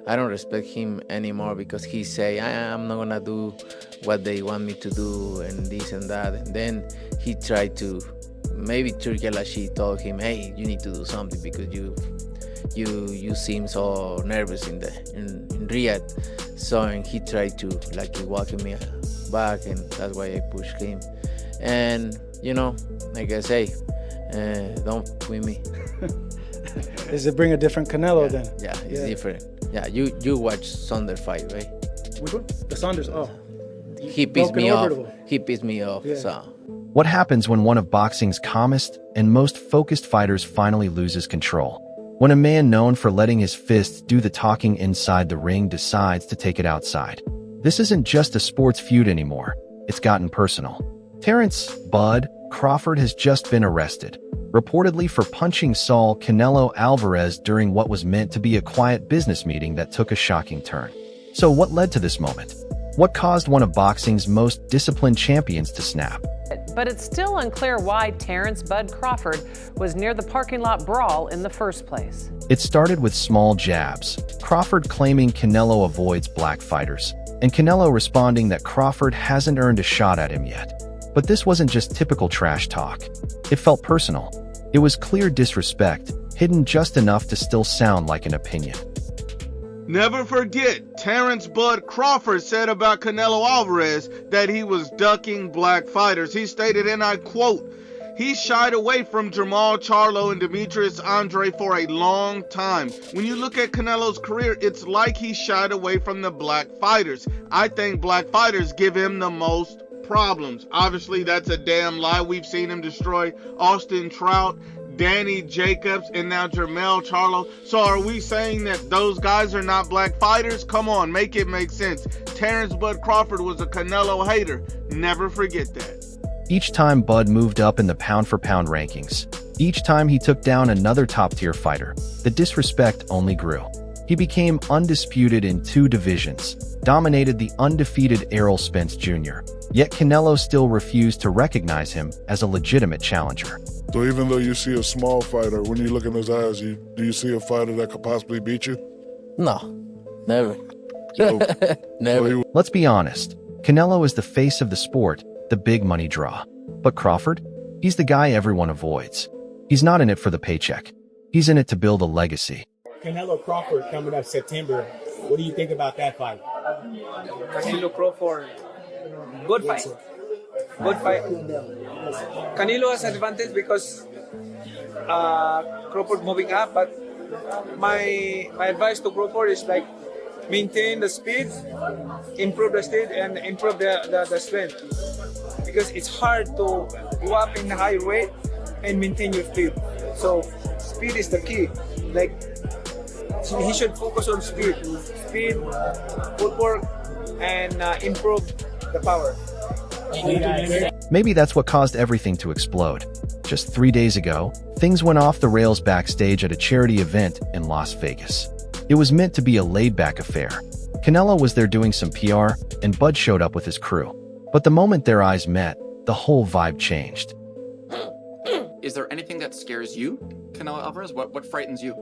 I don't respect him anymore because he say I'm not gonna do what they want me to do and this and that. And then he tried to, maybe Turkey Al-Ashi told him, hey, you need to do something because you seem so nervous in Riyadh. So and he tried to like walk me back, and that's why I pushed him. And you know, like I say, don't win me. Does it bring a different Canelo then? Yeah, it's different. Yeah, you watch Saunders fight, right? Which one? The Saunders. Oh, He pissed me off. Orbital. He pissed me off. Yeah. So What happens when one of boxing's calmest and most focused fighters finally loses control? When a man known for letting his fists do the talking inside the ring decides to take it outside. This isn't just a sports feud anymore. It's gotten personal. Terence "Bud" Crawford has just been arrested, reportedly for punching Canelo Alvarez during what was meant to be a quiet business meeting that took a shocking turn. So what led to this moment? What caused one of boxing's most disciplined champions to snap? But it's still unclear why Terence "Bud" Crawford was near the parking lot brawl in the first place. It started with small jabs, Crawford claiming Canelo avoids black fighters, and Canelo responding that Crawford hasn't earned a shot at him yet. But this wasn't just typical trash talk. It felt personal. It was clear disrespect, hidden just enough to still sound like an opinion. Never forget, Terence "Bud" Crawford said about Canelo Alvarez that he was ducking black fighters. He stated, and I quote, "He shied away from Jamal Charlo and Demetrius Andre for a long time. When you look at Canelo's career, it's like he shied away from the black fighters. I think black fighters give him the most problems." Obviously, that's a damn lie. We've seen him destroy Austin Trout, Danny Jacobs, and now Jermell Charlo. So are we saying that those guys are not black fighters? Come on, make it make sense. Terence "Bud" Crawford was a Canelo hater. Never forget that. Each time Bud moved up in the pound-for-pound rankings, each time he took down another top-tier fighter, the disrespect only grew. He became undisputed in 2 divisions, dominated the undefeated Errol Spence Jr., yet Canelo still refused to recognize him as a legitimate challenger. So even though you see a small fighter, when you look in his eyes, do you see a fighter that could possibly beat you? no, never. So, Never. Let's be honest, Canelo is the face of the sport, the big money draw. But Crawford? He's the guy everyone avoids. He's not in it for the paycheck. He's in it to build a legacy. Canelo Crawford coming up September. What do you think about that fight? Canelo Crawford, good fight. Good fight. Canelo has advantage because Crawford moving up, but my advice to Crawford is like maintain the speed, improve the speed, and improve the strength. Because it's hard to go up in high weight and maintain your speed. So speed is the key. Like he should focus on speed, footwork, and improve the power. Maybe that's what caused everything to explode. Just 3 days ago, things went off the rails backstage at a charity event in Las Vegas. It was meant to be a laid-back affair. Canelo was there doing some PR, and Bud showed up with his crew. But the moment their eyes met, the whole vibe changed. Is there anything that scares you, Canelo Alvarez? What frightens you?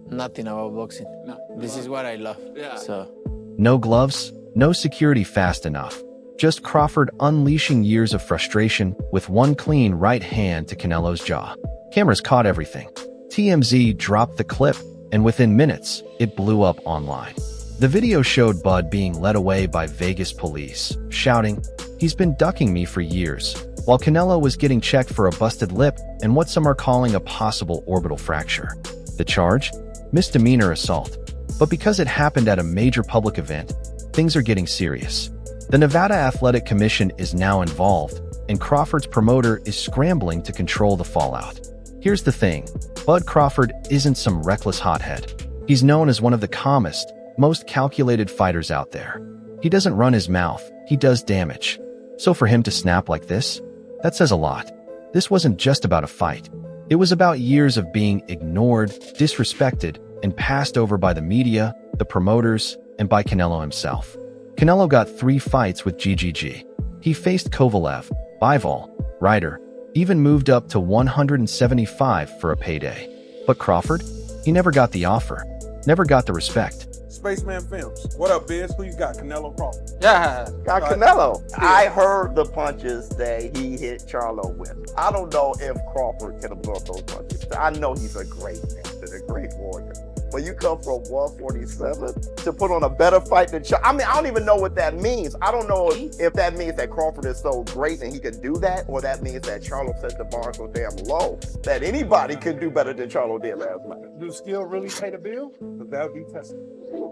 Nothing about boxing. No. This is what I love. Yeah. So No gloves, no security fast enough. Just Crawford unleashing years of frustration with one clean right hand to Canelo's jaw. Cameras caught everything. TMZ dropped the clip, and within minutes, it blew up online. The video showed Bud being led away by Vegas police, shouting, "He's been ducking me for years," while Canelo was getting checked for a busted lip and what some are calling a possible orbital fracture. The charge? Misdemeanor assault. But because it happened at a major public event, things are getting serious. The Nevada Athletic Commission is now involved, and Crawford's promoter is scrambling to control the fallout. Here's the thing, Bud Crawford isn't some reckless hothead. He's known as one of the calmest, most calculated fighters out there. He doesn't run his mouth, he does damage. So for him to snap like this, that says a lot. This wasn't just about a fight. It was about years of being ignored, disrespected, and passed over by the media, the promoters, and by Canelo himself. Canelo got 3 fights with GGG. He faced Kovalev, Bivol, Ryder, even moved up to 175 for a payday. But Crawford? He never got the offer. never got the respect. Spaceman Films. What up, Biz? Who you got? Canelo Crawford. Yeah, got Canelo. I heard the punches that he hit Charlo with. I don't know if Crawford can absorb those punches. I know he's a great man and a great warrior. When you come from 147 to put on a better fight than Charlo, I mean, I don't even know what that means. I don't know if that means that Crawford is so great and he can do that, or that means that Charlo set the bar so damn low that anybody could do better than Charlo did last night. Do skill really pay the bill? Because that would be tested.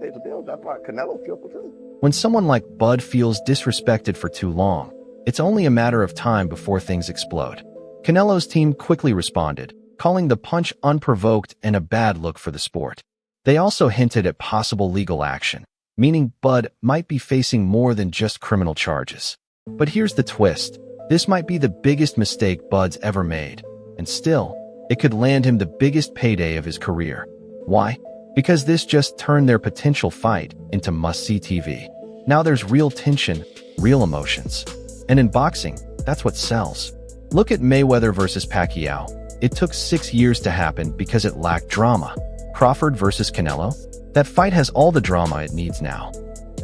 Pay the bill. That's why Canelo killed the too. When someone like Bud feels disrespected for too long, it's only a matter of time before things explode. Canelo's team quickly responded, calling the punch unprovoked and a bad look for the sport. They also hinted at possible legal action, meaning Bud might be facing more than just criminal charges. But here's the twist. This might be the biggest mistake Bud's ever made, and still, it could land him the biggest payday of his career. Why? Because this just turned their potential fight into must-see TV. Now there's real tension, real emotions. And in boxing, that's what sells. Look at Mayweather versus Pacquiao. It took 6 years to happen because it lacked drama. Crawford versus Canelo? That fight has all the drama it needs now.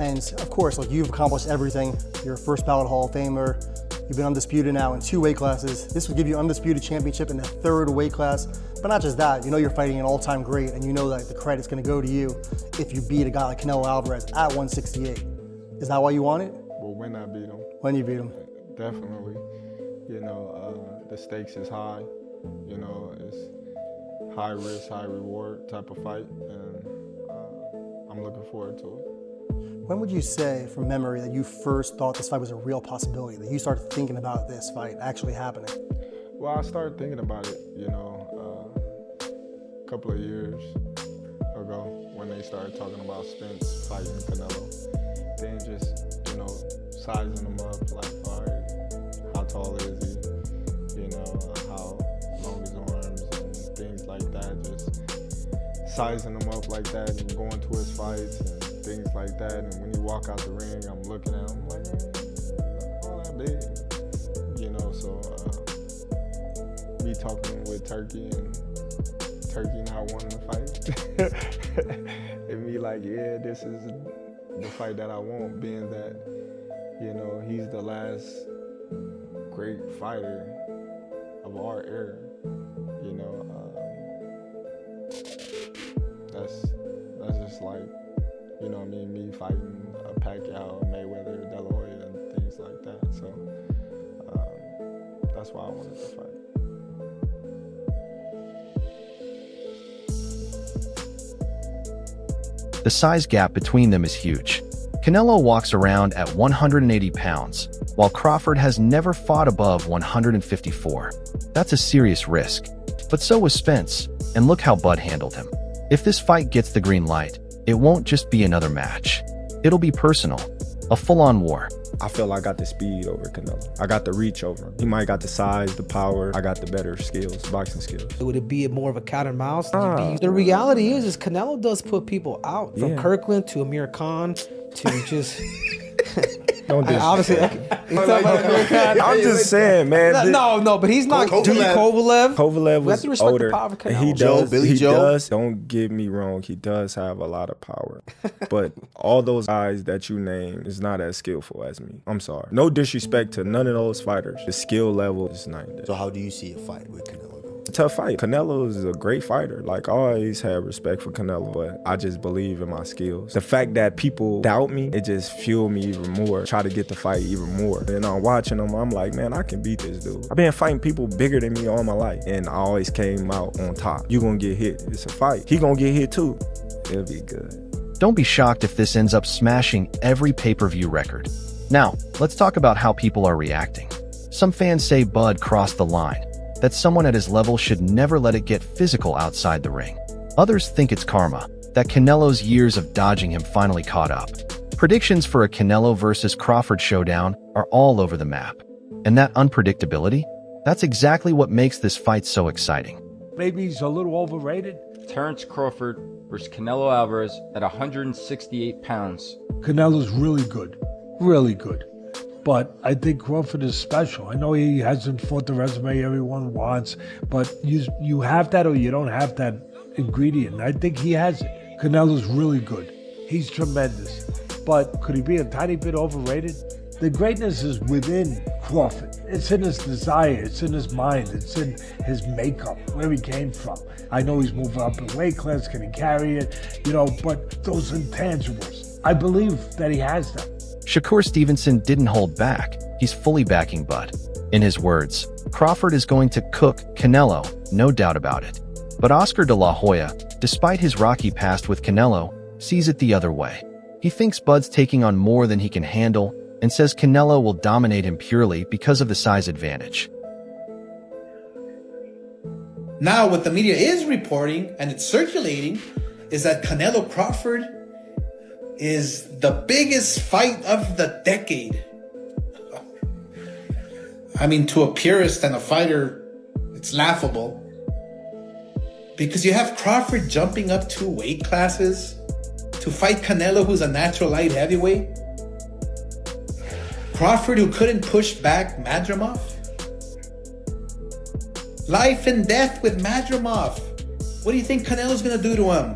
And of course, like, you've accomplished everything. You're a first ballot Hall of Famer. You've been undisputed now in 2 weight classes. This will give you undisputed championship in the 3rd weight class. But not just that, you know you're fighting an all-time great, and you know that the credit's gonna go to you if you beat a guy like Canelo Alvarez at 168. Is that why you want it? Well, when I beat him. When you beat him. Definitely. You know, the stakes is high. You know, it's high risk, high reward type of fight, and I'm looking forward to it. When would you say, from memory, that you first thought this fight was a real possibility, that you started thinking about this fight actually happening? Well, I started thinking about it, you know, a couple of years ago when they started talking about Spence fighting Canelo. Then just, you know, sizing him up, like, all right, how tall is he? You know, how long his arms and things like that. Just sizing him up like that and going to his fights and things like that. And when you walk out the ring, I'm looking at him like, all that big, you know. So me talking with Turkey and Turkey not wanting to fight, and me like, yeah, this is the fight that I want, being that, you know, he's the last great fighter of our era. You know, that's just like, you know what I mean, me fighting a Pacquiao, Mayweather, De La Hoya, and things like that. So that's why I wanted to fight. The size gap between them is huge. Canelo walks around at 180 pounds, while Crawford has never fought above 154. That's a serious risk. But so was Spence, and look how Bud handled him. If this fight gets the green light, it won't just be another match. It'll be personal, a full-on war. I feel I got the speed over Canelo. I got the reach over him. He might got the size, the power. I got the better skills, boxing skills. Would it be more of a cat and mouse? The reality is Canelo does put people out. From Kirkland to Amir Khan to just... Don't do honestly, I'm just saying, man. No, but he's not. Kovalev. Kovalev was older. He does. Billy Joe. Don't get me wrong. He does have a lot of power, but all those guys that you name is not as skillful as me. I'm sorry. No disrespect to none of those fighters. The skill level is not there. So how do you see a fight with Canelo? Tough fight. Canelo is a great fighter. Like, I always had respect for Canelo, but I just believe in my skills. The fact that people doubt me, it just fueled me even more. Try to get the fight even more. And I'm watching them, I'm like, man, I can beat this dude. I've been fighting people bigger than me all my life, and I always came out on top. You gonna get hit. It's a fight. He gonna get hit too. It'll be good. Don't be shocked if this ends up smashing every pay-per-view record. Now, let's talk about how people are reacting. Some fans say Bud crossed the line, that someone at his level should never let it get physical outside the ring. Others think it's karma, that Canelo's years of dodging him finally caught up. Predictions for a Canelo versus Crawford showdown are all over the map. And that unpredictability? That's exactly what makes this fight so exciting. Maybe he's a little overrated. Terence Crawford versus Canelo Alvarez at 168 pounds. Canelo's really good. Really good. But I think Crawford is special. I know he hasn't fought the resume everyone wants, but you have that or you don't have that ingredient. I think he has it. Canelo's really good. He's tremendous. But could he be a tiny bit overrated? The greatness is within Crawford. It's in his desire, it's in his mind, it's in his makeup, where he came from. I know he's moving up in weight class, can he carry it? But those intangibles, I believe that he has them. Shakur Stevenson didn't hold back. He's fully backing Bud. In his words, Crawford is going to cook Canelo, no doubt about it. But Oscar de la Hoya, despite his rocky past with Canelo, sees it the other way. He thinks Bud's taking on more than he can handle and says Canelo will dominate him purely because of the size advantage. Now, what the media is reporting, and it's circulating, is that Canelo Crawford is the biggest fight of the decade. I mean, to a purist and a fighter, it's laughable. Because you have Crawford jumping up 2 weight classes to fight Canelo, who's a natural light heavyweight. Crawford, who couldn't push back Madrimov. Life and death with Madrimov. What do you think Canelo's gonna do to him?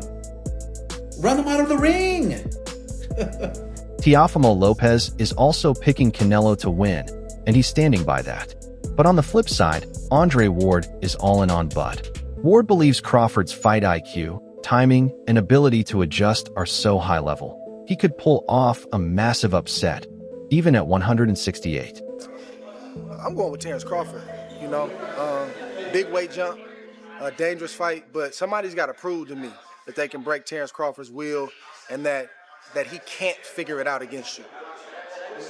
Run him out of the ring. Teofimo Lopez is also picking Canelo to win, and he's standing by that. But on the flip side, Andre Ward is all in on Bud. Ward believes Crawford's fight IQ, timing, and ability to adjust are so high level, he could pull off a massive upset, even at 168. I'm going with Terence Crawford. Big weight jump, a dangerous fight, but somebody's got to prove to me that they can break Terence Crawford's will and that he can't figure it out against you.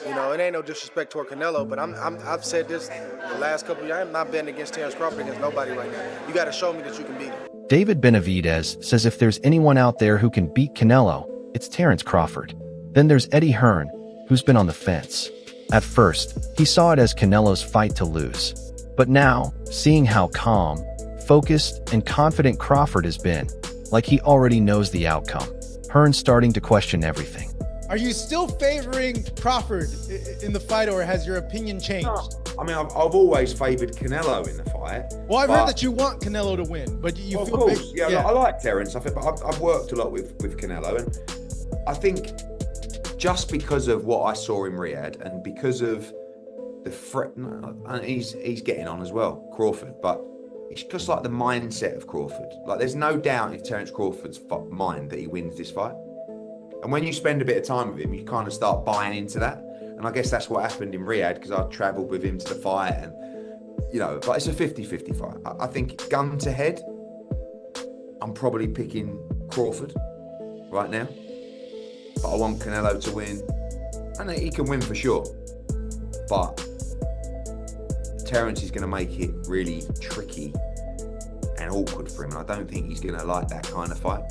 It ain't no disrespect toward Canelo, but I've said this the last couple of years. I'm not betting against Terence Crawford against nobody right now. You got to show me that you can beat him. David Benavidez says if there's anyone out there who can beat Canelo, it's Terence Crawford. Then there's Eddie Hearn, who's been on the fence. At first, he saw it as Canelo's fight to lose. But now, seeing how calm, focused, and confident Crawford has been, like he already knows the outcome, Hearn's starting to question everything. Are you still favoring Crawford in the fight, or has your opinion changed? No. I mean, I've always favoured Canelo in the fight. Well, I've heard that you want Canelo to win, but you feel... Of course, I like Terence. I've worked a lot with Canelo, and I think just because of what I saw in Riyadh and because of the threat, and he's getting on as well, Crawford, but it's just like the mindset of Crawford. Like, there's no doubt in Terence Crawford's mind that he wins this fight. And when you spend a bit of time with him, you kind of start buying into that. And I guess that's what happened in Riyadh, because I travelled with him to the fight, and but it's a 50-50 fight. I think gun to head, I'm probably picking Crawford right now. But I want Canelo to win. And he can win for sure. But Terence is going to make it really tricky and awkward for him. And I don't think he's going to like that kind of fight.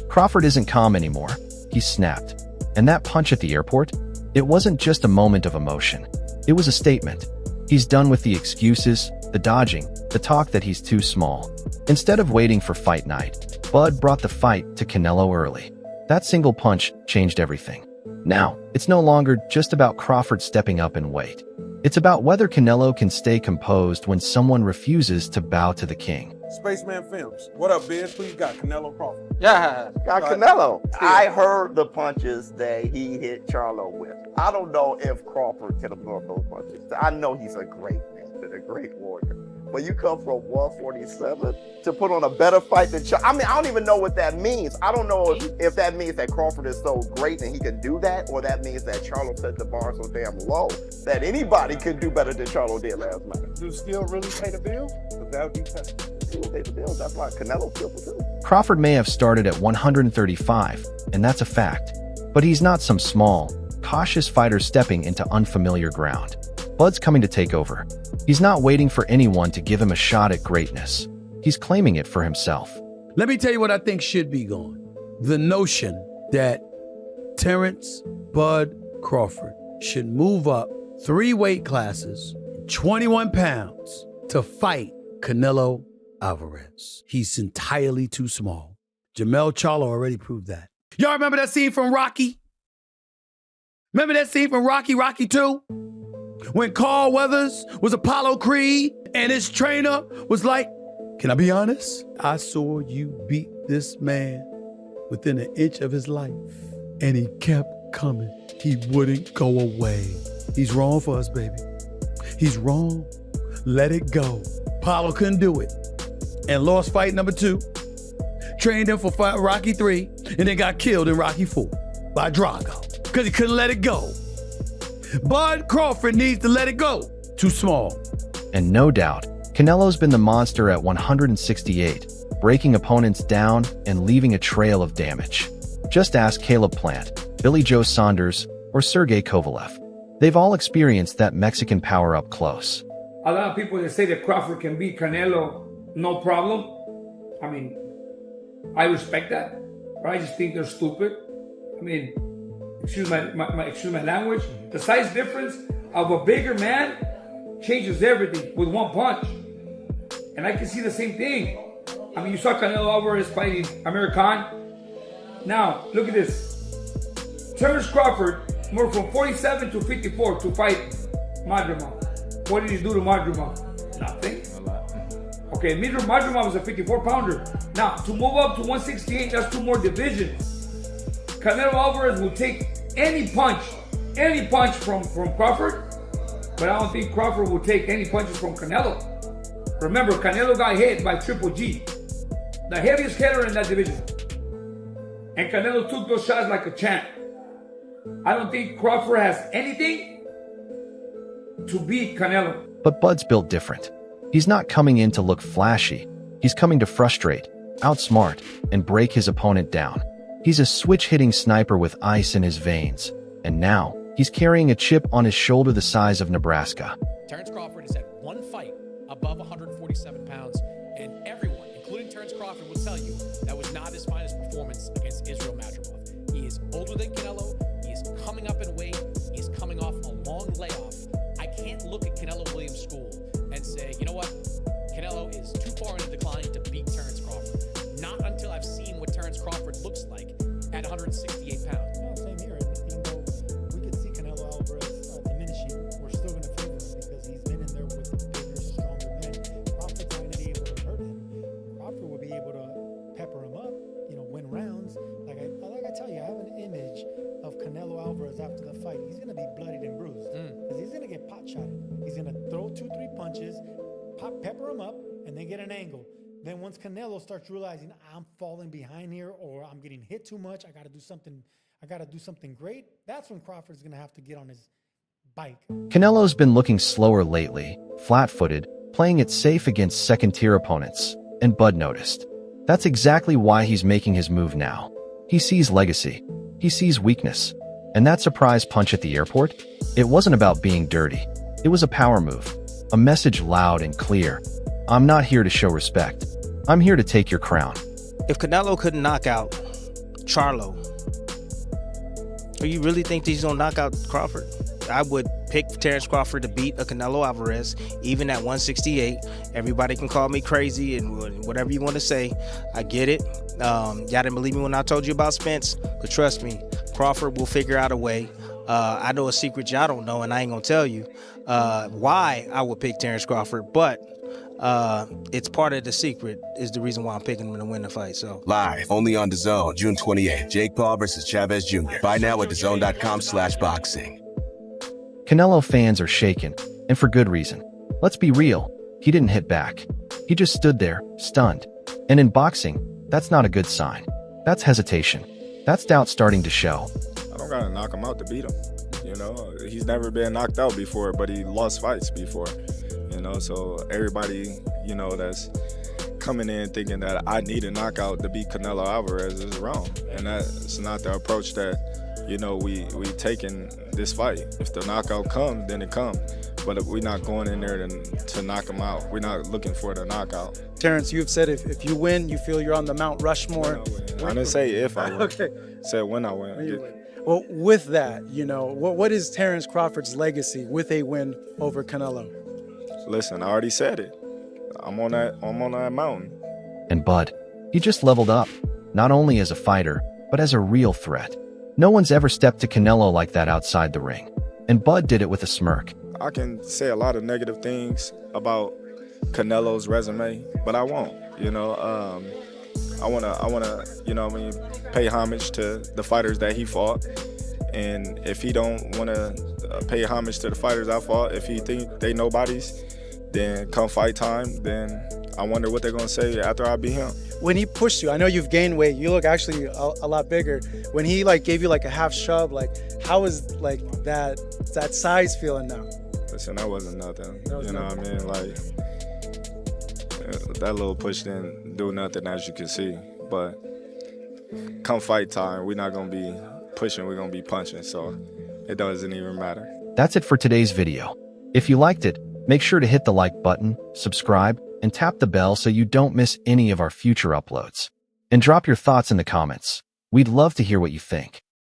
Crawford isn't calm anymore. He's snapped. And that punch at the airport, it wasn't just a moment of emotion. It was a statement. He's done with the excuses, the dodging, the talk that he's too small. Instead of waiting for fight night, Bud brought the fight to Canelo early. That single punch changed everything. Now, it's no longer just about Crawford stepping up in weight. It's about whether Canelo can stay composed when someone refuses to bow to the king. Spaceman Films. What up, Biz? Who you got? Canelo Crawford. Yeah, got Canelo. I heard the punches that he hit Charlo with. I don't know if Crawford can absorb those punches. I know he's a great man and a great warrior. When you come from 147 to put on a better fight than Charlo, I mean, I don't even know what that means. I don't know if that means that Crawford is so great and he can do that, or that means that Charlo set the bar so damn low that anybody could do better than Charlo did last night. Do skill really pay the bill? But that would be tested. Pay the bill. That's why Canelo killed too. Crawford may have started at 135, and that's a fact. But he's not some small, cautious fighter stepping into unfamiliar ground. Bud's coming to take over. He's not waiting for anyone to give him a shot at greatness. He's claiming it for himself. Let me tell you what I think should be gone. The notion that Terence Bud Crawford should move up 3 weight classes, 21 pounds, to fight Canelo Alvarez. He's entirely too small. Jermell Charlo already proved that. Y'all remember that scene from Rocky? Remember that scene from Rocky 2? When Carl Weathers was Apollo Creed and his trainer was like, Can I be honest? I saw you beat this man within an inch of his life, and he kept coming. He wouldn't go away. He's wrong for us, baby. He's wrong. Let it go. Paulo couldn't do it and lost fight number 2. Trained him for fight Rocky 3 and then got killed in Rocky 4 by Drago because he couldn't let it go. Bud Crawford needs to let it go. Too small. And no doubt, Canelo's been the monster at 168, breaking opponents down and leaving a trail of damage. Just ask Caleb Plant, Billy Joe Saunders, or Sergey Kovalev. They've all experienced that Mexican power up close. A lot of people that say that Crawford can beat Canelo, no problem. I mean, I respect that, but I just think they're stupid. I mean, excuse my language. The size difference of a bigger man changes everything with one punch. And I can see the same thing. I mean, you saw Canelo Alvarez fighting Amir Khan. Now, look at this. Terence Crawford moved from 47 to 54 to fight Madrimov. What did he do to Madrimov? Nothing. Okay, Madrimov was a 54-pounder. Now, to move up to 168, that's 2 more divisions. Canelo Alvarez will take any punch from Crawford, but I don't think Crawford will take any punches from Canelo. Remember, Canelo got hit by Triple G, the heaviest hitter in that division. And Canelo took those shots like a champ. I don't think Crawford has anything to beat Canelo. But Bud's built different. He's not coming in to look flashy. He's coming to frustrate, outsmart, and break his opponent down. He's a switch-hitting sniper with ice in his veins. And now, he's carrying a chip on his shoulder the size of Nebraska. Terence Crawford has had 1 fight above 147 pounds, and everyone, including Terence Crawford, will tell you that was not his finest performance against Israel Madrimov. He is older than Canelo. He is coming up in weight. He's coming off a long layoff. I can't look at Canelo Williams' school and say, you know what, Canelo is too far in the decline to beat Terence Crawford. Not until I've seen what Terence Crawford looks like at 168 pounds. No, same here. Even though we could see Canelo Alvarez diminishing, we're still going to favor him because he's been in there with the bigger, stronger men. Crawford's not going to be able to hurt him. Crawford will be able to pepper him up, win rounds. Like I tell you, I have an image of Canelo Alvarez after the fight. He's going to be bloodied and bruised because he's going to get pot shotted. He's going to throw 2-3 punches, pepper him up, and then get an angle. Then once Canelo starts realizing I'm falling behind here or I'm getting hit too much, I got to do something great. That's when Crawford's going to have to get on his bike. Canelo's been looking slower lately, flat-footed, playing it safe against second-tier opponents, and Bud noticed. That's exactly why he's making his move now. He sees legacy. He sees weakness. And that surprise punch at the airport? It wasn't about being dirty. It was a power move. A message loud and clear. I'm not here to show respect. I'm here to take your crown. If Canelo couldn't knock out Charlo, do you really think that he's gonna knock out Crawford? I would pick Terence Crawford to beat a Canelo Alvarez, even at 168. Everybody can call me crazy and whatever you want to say. I get it. Y'all didn't believe me when I told you about Spence, but trust me, Crawford will figure out a way. I know a secret y'all don't know, and I ain't gonna tell you why I would pick Terence Crawford, but it's part of the secret is the reason why I'm picking him to win the fight. So live only on DAZN, June 28th. Jake Paul versus Chavez Jr. Buy now at DAZN.com/boxing. Canelo fans are shaken, and for good reason. Let's be real, he didn't hit back. He just stood there, stunned. And in boxing, that's not a good sign. That's hesitation. That's doubt starting to show. I don't gotta knock him out to beat him. He's never been knocked out before, but he lost fights before. So everybody, that's coming in thinking that I need a knockout to beat Canelo Alvarez is wrong. And that's not the approach that, we take in this fight. If the knockout comes, then it comes. But we're not going in there to knock him out. We're not looking for the knockout. Terence, you've said if you win, you feel you're on the Mount Rushmore. I didn't say if I win. Okay. I said when I win. Well, with that, what is Terence Crawford's legacy with a win over Canelo? Listen, I already said it. I'm on that mountain. And Bud, he just leveled up, not only as a fighter, but as a real threat. No one's ever stepped to Canelo like that outside the ring. And Bud did it with a smirk. I can say a lot of negative things about Canelo's resume, but I won't. You know, I wanna, you know, what I mean, pay homage to the fighters that he fought, and if he don't wanna pay homage to the fighters I fought, if he think they nobodies, then come fight time, then I wonder what they're gonna say after I beat him. When he pushed you, I know you've gained weight. You look actually a lot bigger. When he like gave you like a half shove, like how is like that size feeling now? Listen, that wasn't nothing. You know what I mean? Like that little push didn't do nothing, as you can see. But come fight time, we're not gonna be pushing, we're gonna be punching. So it doesn't even matter. That's it for today's video. If you liked it, make sure to hit the like button, subscribe, and tap the bell so you don't miss any of our future uploads. And drop your thoughts in the comments. We'd love to hear what you think.